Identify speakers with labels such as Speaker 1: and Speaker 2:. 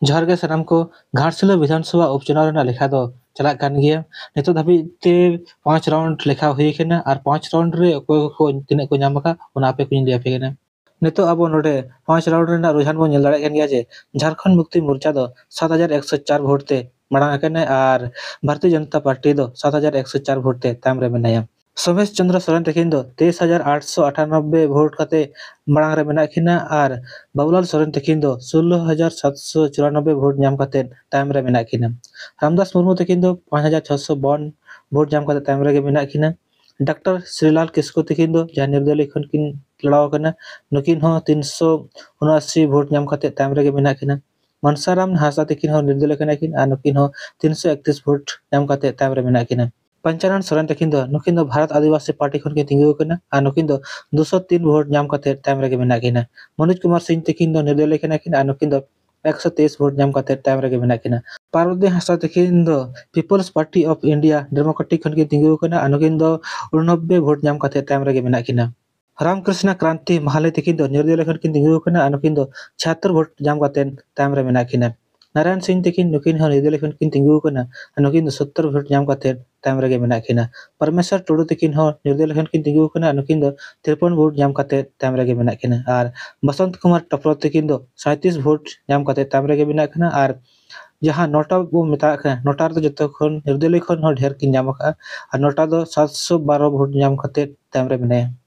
Speaker 1: जोहार गे सानाम को घाटशिला विधानसभा उपचुनाव रेना लेखा दो चला कान गिया नितो धाबी ते 5 राउंड लेखा हुई केना और 5 राउंड रे अकोय को तिने को नामका ओना आपे को लिया फेगना नितो अब नोडे 5 राउंड रेना रुझान बो नेल दाड़े कान गिया जे झारखंड मुक्ति मोर्चा दो 7104 वोट ते मड़ांग अकने और भारतीय जनता पार्टी दो 7104 वोट ते ताम रे मेनाया सोमेश चंद्र सोरेन तकिन दो 23898 वोट कते मड़ांग रे मेना खिना और बाबूलाल सोरेन तकिन दो 16794 वोट नाम कते तायम रे मेना खिना रामदास मुर्मू तकिन दो 5652 वोट नाम कते तायम रे गे मेना खिना डॉक्टर श्रीलाल किस्कू तकिन दो जहां निर्दलीय खन किन लड़ाव कना नुकिन हो 379 वोट नाम कते तायम रे गे मेना खिना मनसाराम हासा तकिन हो निर्दलीय कना किन आ नुकिन हो 331 वोट नाम कते तायम रे मेना खिना पंचानन सोरेन तकिन दो भारत आदिवासी पार्टी खन के तिंगु कना आ नुकिन दो 203 वोट नाम कते तायम रे गे मेना किना मनोज कुमार सिंह तकिन दो निर्दलीय कना किन आ नुकिन दो 123 वोट नाम कते तायम रे गे मेना किना पार्वती हांसदा तकिन दो peoples party of India democratic खन के तिंगु कना आ नुकिन दो 89 वोट नाम कते तायम रे गे मेना किना रामकृष्ण क्रांति महाले तकिन दो निर्दलीय खन के तिंगु कना आ नुकिन दो 76 वोट नाम कते तायम रे मेना किना नारायण सिंह तकिन नुकिन हो निर्दलीय खन किन तिंगु कना आ नुकिन दो 70 वोट नाम कते तायम रे गे मेना किना परमेश्वर टुडू तकिन हो निर्दलीय खन किन तिंगु कना आ नुकिन दो 53 वोट नाम कते तायम रे गे मेना किना और बसंत कुमार टपरो तकिन दो 37 वोट नाम कते तायम रे गे मेना किना और जहां नोटा बो मेता नोटा रे जतो खन निर्दलीय खन हो ढेर किन नाम का और नोटा दो 712 वोट नाम कते तायम रे मेना